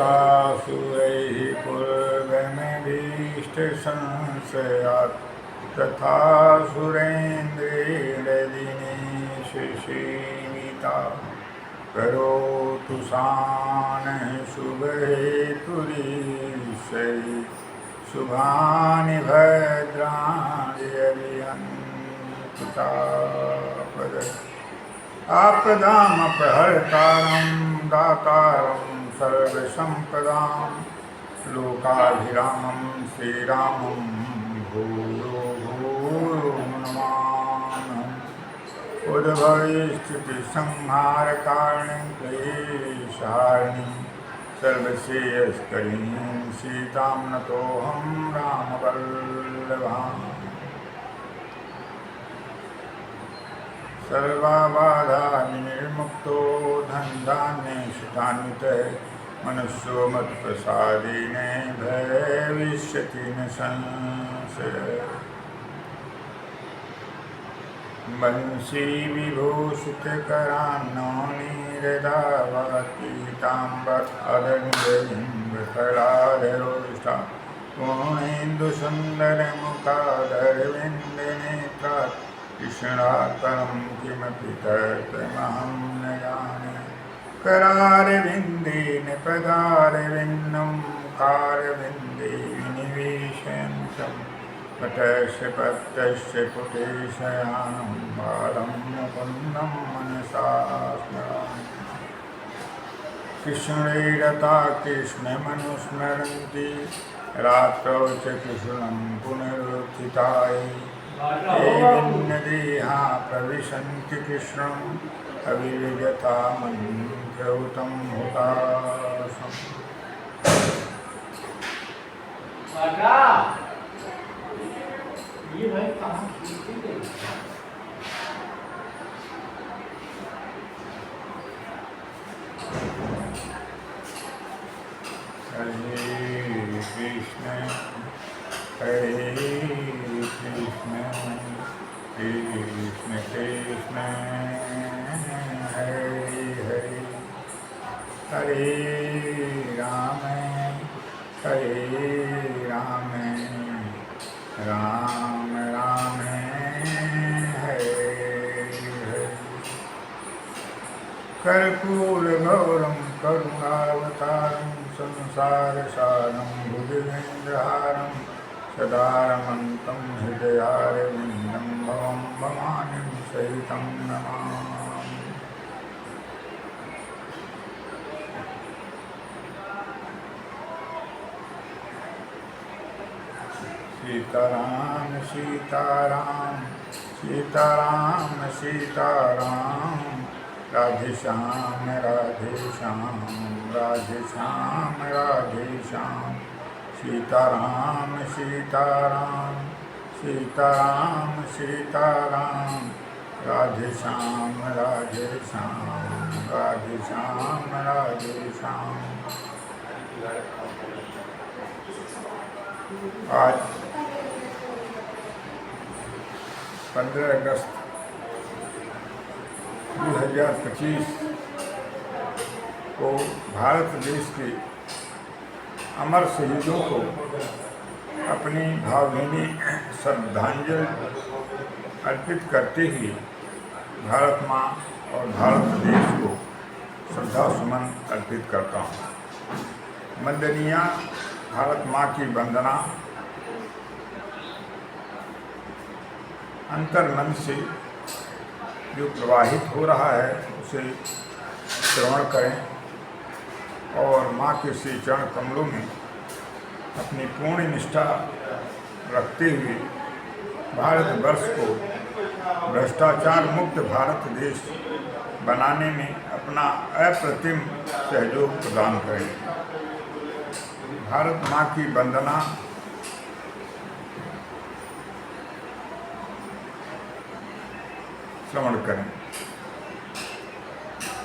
अस्तुतासुरैः पूर्वमभीष्टसंशयात् तथा सुरेन्द्रेर्दिनेशसेविता करोतु सानः शुभहेतुरीशैः शुभानि भद्राणि यदिहन्तुतापद आपदामपहर्तारं दातारं सर्वसम्पदां लोकाभिरामं श्रीरामं भूयो भूयो नमामि। उद्भवस्थितिसंहारकारिणीं क्लेशहारिणीं सर्वश्रेयस्करीं सीतां नतोऽहं रामवल्लभाम्। सर्वबाधा निर्मुक्तो धनधान्यसुधान्वितः मनुष्यो मत्प्रसादेन भविष्यति न संशयः। वंशी विभूषितकरान्नोनीरदावतीताम्बरधरविम्बफलाधरोष्ठा पूर्णेन्दुसुन्दरमुखाधरविन्दनेत्रा कृष्णात्परं किमपि तत्त्वमहं न जाने। करारविन्देन पदारविन्दं मुखारविन्दे विनिवेशयन्तं पटस्य पत्रस्य पुटे शयानं बालं मुकुन्दं मनसा स्मरामि। कृष्णैरता कृष्णमनुस्मरन्ति रात्रौ च कृष्णं पुनरुत्थिताय देहा प्रविशन्ति कृष्णम् अविरजता मन्त्रौतं हुताशम्। ये भाई कहाँ खींची गई? हरे कृष्ण हरे कृष्ण कृष्ण कृष्ण हरे हरे हरे राम राम राम हरे हरे। कर्पूरगौरं करुणावतारं संसारसारं भुजगेन्द्रहारं सदा रमन्तं हृदयारविन्दं भवं भवानीं सहितं नमामि। सीताराम सीताराम सीताराम सीताराम राधे श्याम राधे श्याम राधे श्याम राधे श्याम। सीताराम सीताराम सीताराम सीताराम राधे श्याम राधे श्याम राधे श्याम राधे श्याम। आज 15 अगस्त 2025 को भारत देश के अमर शहीदों को अपनी भावभीनी श्रद्धांजलि अर्पित करते हुए भारत माँ और भारत देश को श्रद्धा सुमन अर्पित करता हूँ। वंदनीया भारत माँ की वंदना अंतर्मन से जो प्रवाहित हो रहा है उसे श्रवण करें और माँ के श्री चरण कमलों में अपनी पूर्ण निष्ठा रखते हुए भारतवर्ष को भ्रष्टाचार मुक्त भारत देश बनाने में अपना अप्रतिम सहयोग प्रदान करें। भारत माँ की वंदना श्रवण करें।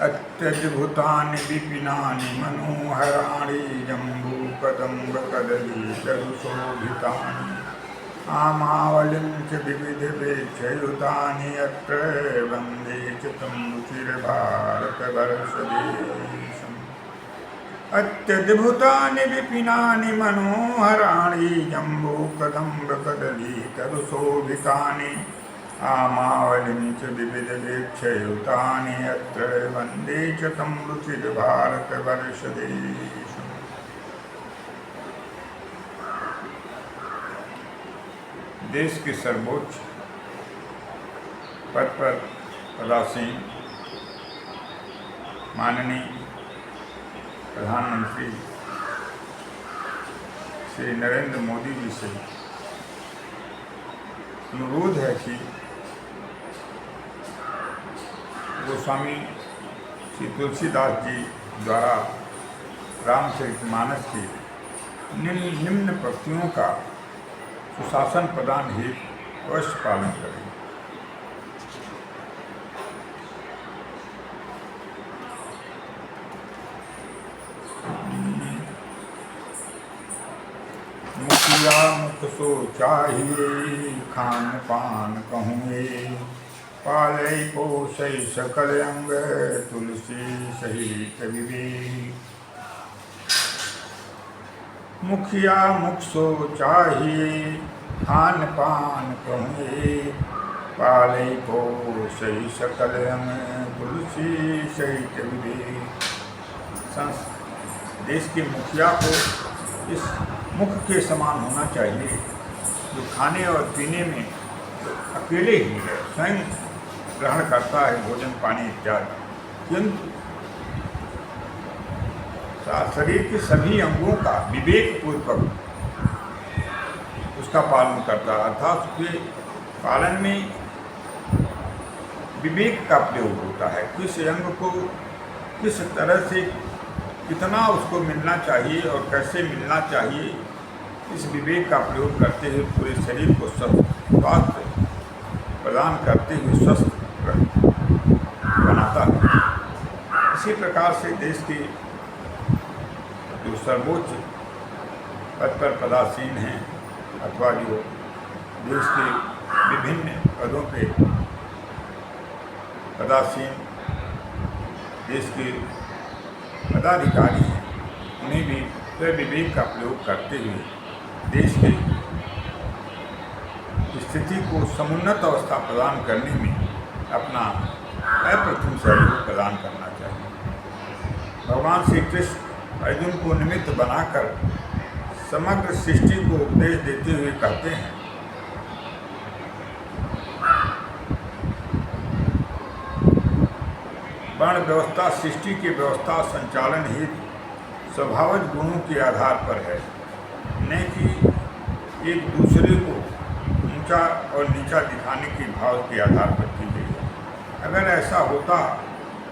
अत्यद्भुतानि विपिनानि मनोहराणि जम्बूकदम्बकदलीतरुशोभितानि आमावलिं च विविधवेक्षयुतानि अत्र वन्दे च तं रुचिरभारतवर्षदेशम् अत्यद्भुतानि विपिनानि मनोहराणि जम्बूकदम्बकदलीतरुशोभितानि आमावलिं च विविधवेक्षयुतानि अत्र वन्दे च तं रुचिरभारतवर्षदेशम्। देश के सर्वोच्च पद पर पदासीन माननीय प्रधानमंत्री श्री नरेंद्र मोदी जी से अनुरोध है कि गोस्वामी श्री तुलसीदास जी द्वारा रामचरितमानस की निम्न पंक्तियों का सुशासन प्रदान हेतु अवश्य पालन करें। मुखिया मुख सो चाहिए खान पान कहूँगे पालय पोषय सकल अंग तुलसी सहित विवेक। मुखिया मुख सो चाहिए खान पान कहूँगे पालय पोषय सकल अंग तुलसी सहित विवेक। देश के मुखिया को इस मुख के समान होना चाहिए जो खाने और पीने में अकेले ही है, स्वयं ग्रहण करता है भोजन पानी इत्यादि, किंतु शरीर के सभी अंगों का विवेक पूर्वक उसका पालन करता है, अर्थात उसके पालन में विवेक का प्रयोग होता है। किस अंग को किस तरह से कितना उसको मिलना चाहिए और कैसे मिलना चाहिए, इस विवेक का प्रयोग करते हुए पूरे शरीर को स्वास्थ्य प्रदान करते हुए स्वस्थ बनाता है। इसी प्रकार से देश के जो सर्वोच्च पद पर पदासीन हैं अथवा जो देश के विभिन्न पदों पे पदासीन देश के पदाधिकारी हैं, उन्हें भी विवेक का प्रयोग करते हुए देश की स्थिति को समुन्नत अवस्था प्रदान करने में अपना अप्रतिम सहयोग प्रदान करना चाहिए। भगवान श्री कृष्ण अर्जुन को निमित्त बनाकर समग्र सृष्टि को उपदेश देते हुए कहते हैं, वर्ण व्यवस्था सृष्टि की व्यवस्था संचालन हेतु स्वभावज गुणों के आधार पर है, न कि एक दूसरे को ऊंचा और नीचा दिखाने के भाव के आधार पर की गई है। अगर ऐसा होता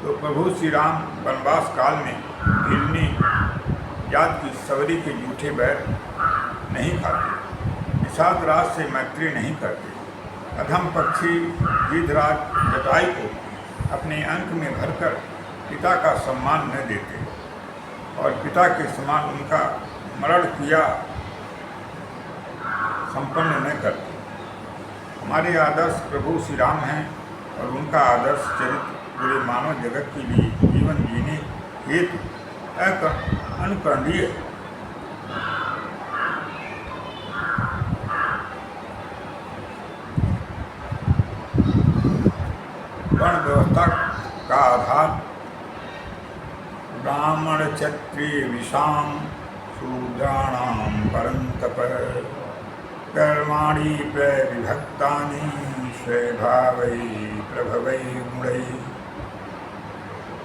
तो प्रभु श्री राम वनवास काल में हिरनी जात की सवरी के जूठे बैर नहीं खाते, निषाद राज से मैत्री नहीं करते, अधम पक्षी गिद्धराज जटाई को अपने अंक में भरकर पिता का सम्मान न देते और पिता के समान उनका मरण किया संपन्न न करते। हमारे आदर्श प्रभु श्री राम हैं और उनका आदर्श चरित्र पूरे मानव जगत के लिए जीवन जीने हेतु अनुकरणीय। वर्ण व्यवस्था का आधार ब्राह्मण क्षत्रिय विषाम शूद्राणाम परंतप कर्माणि प्रविभक्तानि स्वभावै प्रभवै गुणै।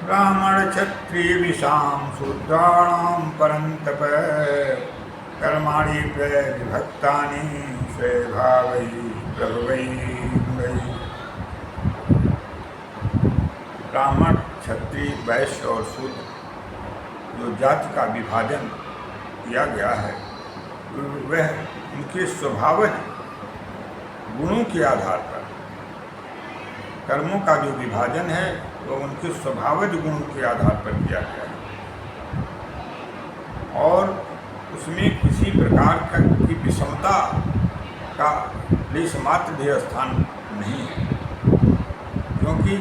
ब्राह्मण क्षत्रिय विषाम शूद्राणाम परंतप कर्माणि प्रविभक्तानि स्वभावै प्रभवै गुणै। ब्राह्मण क्षत्रिय वैश्य और शूद्र जो जाति का विभाजन किया गया है वह उनके स्वभावज गुणों के आधार पर कर्मों का जो विभाजन है तो उनके स्वभावज गुणों के आधार पर किया गया है और उसमें किसी प्रकार की विषमता का लेशमात्र भी स्थान नहीं है, क्योंकि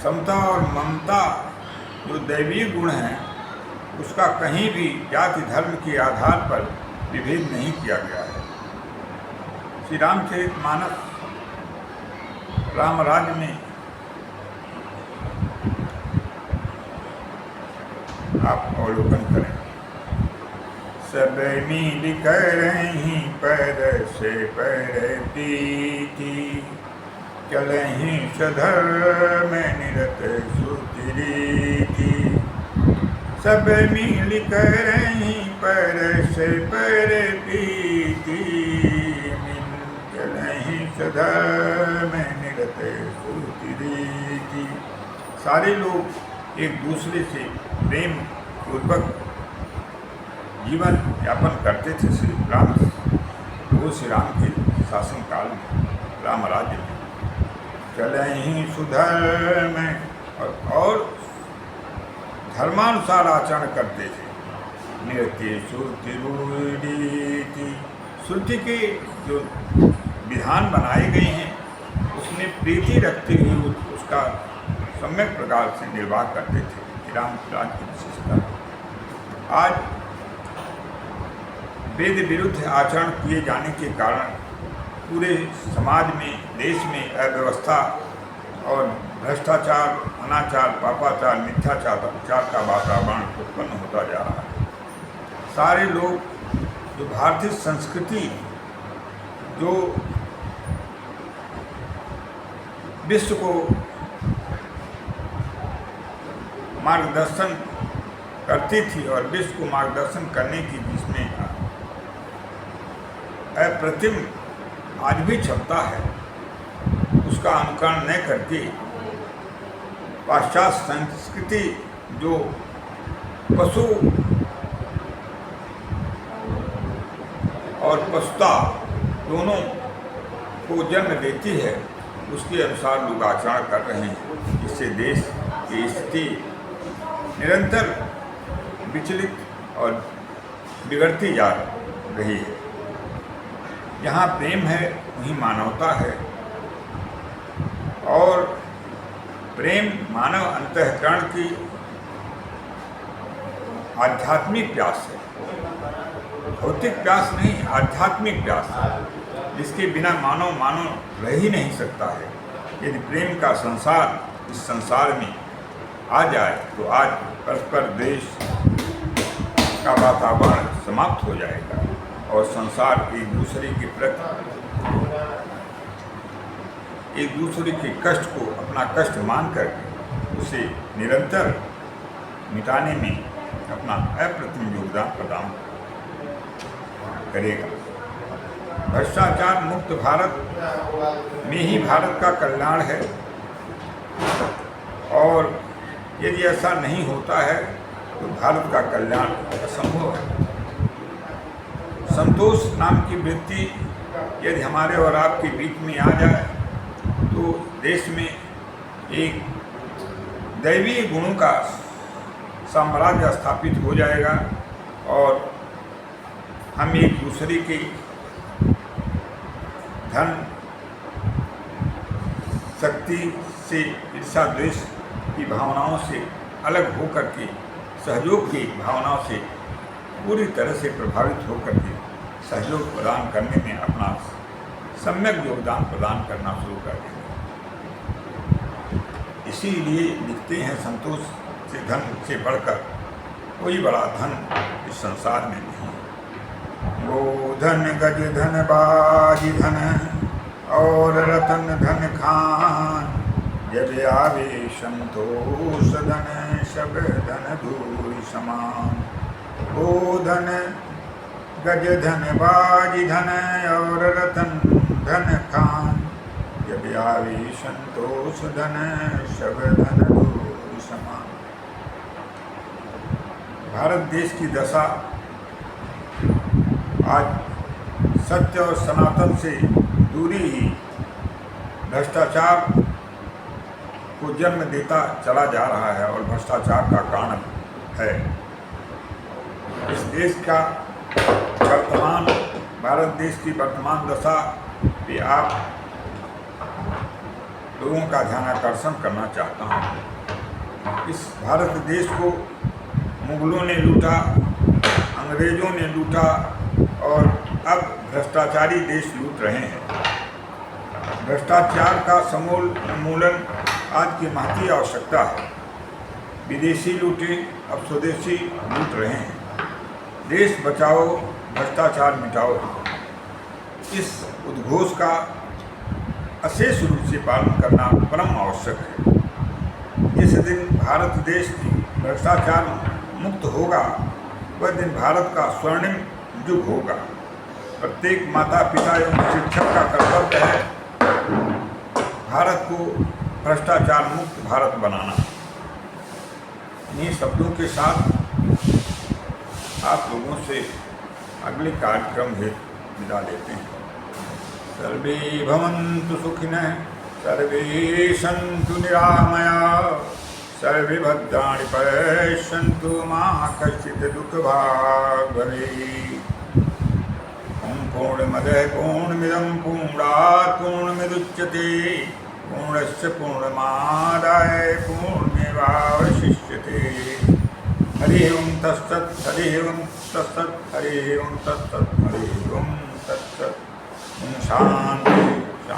समता और ममता जो दैवीय गुण हैं उसका कहीं भी जाति धर्म के आधार पर विभेद नहीं किया गया है। श्री रामचरितमानस रामराज्य में आप अवलोकन करें। सब मिल कर ही पैर से पैर पीती, चलहि सधर्म निरत सुतीरीति। सब मिल कर ही पैर से पैर पीती, चलहि सधर्म निरत सुतीरीति। सारे लोग एक दूसरे से प्रेम पूर्वक जीवन यापन करते थे श्री राम के शासन काल में, राम राज्य में। चलहि सुधर्म और धर्मानुसार आचरण करते थे। नृत्य श्रुति, श्रुति के जो विधान बनाए गए हैं उसमें प्रीति रखते हुए उसका सम्यक प्रकार से निर्वाह करते थे। राम राज्य की विशेषता। आज वेद विरुद्ध आचरण किए जाने के कारण पूरे समाज में, देश में अव्यवस्था और भ्रष्टाचार, अनाचार, पापाचार, मिथ्याचार का वातावरण उत्पन्न होता जा रहा है। सारे लोग जो भारतीय संस्कृति जो विश्व को मार्गदर्शन करती थी और विश्व को मार्गदर्शन करने की जिसमें अप्रतिम आज भी क्षमता है, उसका अनुकरण न करके पाश्चात्य संस्कृति जो पशु और पशुता दोनों को जन्म देती है, उसके अनुसार लोग आचरण कर रहे हैं, जिससे देश की स्थिति निरंतर विचलित और बिगड़ती जा रही है। जहाँ प्रेम है वहीं मानवता है और प्रेम मानव अंतःकरण की आध्यात्मिक प्यास है, भौतिक प्यास नहीं, आध्यात्मिक प्यास है, जिसके बिना मानव रह ही नहीं सकता है। यदि प्रेम का संसार इस संसार में आ जाए तो आज परस्पर द्वेष का वातावरण समाप्त हो जाएगा और संसार एक दूसरे के प्रति, एक दूसरे के कष्ट को अपना कष्ट मान करके उसे निरंतर मिटाने में अपना अप्रतिम योगदान प्रदान करेगा। भ्रष्टाचार मुक्त भारत में ही भारत का कल्याण है और यदि ऐसा नहीं होता है तो भारत का कल्याण असंभव है। संतोष नाम की वृत्ति यदि हमारे और आपके बीच में आ जाए तो देश में एक दैवीय गुणों का साम्राज्य स्थापित हो जाएगा और हम एक दूसरे के धन शक्ति से, ईर्ष्या द्वेष की भावनाओं से अलग होकर के सहयोग की भावनाओं से पूरी तरह से प्रभावित होकर के सहयोग प्रदान करने में अपना सम्यक योगदान प्रदान करना शुरू कर देंगे। इसीलिए लिखते हैं, संतोष से धन से बढ़कर कोई बड़ा धन इस संसार में नहीं है। वो धन गज धन बाजी धन और रतन धन खान, जब आवे संतोष धन सब धन दूरी समान। वो धन गज धन बाजी धन और रतन धन खान, जब आवे संतोष धन सब धन दूरी समान। भारत देश की दशा आज सत्य और सनातन से दूरी ही, भ्रष्टाचार को जन्म देता चला जा रहा है और भ्रष्टाचार का कारण है। इस देश का वर्तमान, भारत देश की वर्तमान दशा पे आप लोगों का ध्यानाकर्षण करना चाहता हूँ। इस भारत देश को मुगलों ने लूटा, अंग्रेज़ों ने लूटा और अब भ्रष्टाचारी देश लूट रहे हैं। भ्रष्टाचार का समूल उन्मूलन आज की महती आवश्यकता है। विदेशी लूटे, अब स्वदेशी लूट रहे हैं। देश बचाओ, भ्रष्टाचार मिटाओ, इस उद्घोष का अशेष रूप से पालन करना परम आवश्यक है। जिस दिन भारत देश भ्रष्टाचार मुक्त होगा वह दिन भारत का स्वर्णिम युग होगा। प्रत्येक माता पिता एवं शिक्षक का कर्तव्य है भारत को भ्रष्टाचार मुक्त भारत बनाना। इन्हीं शब्दों के साथ आप लोगों से अगले कार्यक्रम में विदा लेते हैं। सर्वे भवन्तु सुखिनः, सर्वे सन्तु निरामयाः, सर्वे भद्राणि पश्यन्तु मा कश्चित् दुःखभाग् भवेत्। ॐ पूर्णमदः पूर्णमिदं पूर्णात् पूर्णमुदच्यते, पूर्णस्य पूर्णमादाय पूर्णमेवावशिष्यते। हरि ओं तत्सत्, हरि ओं तत्सत्, हरि ओं तत्सत्, हरि ओं तत्सत्। शांति।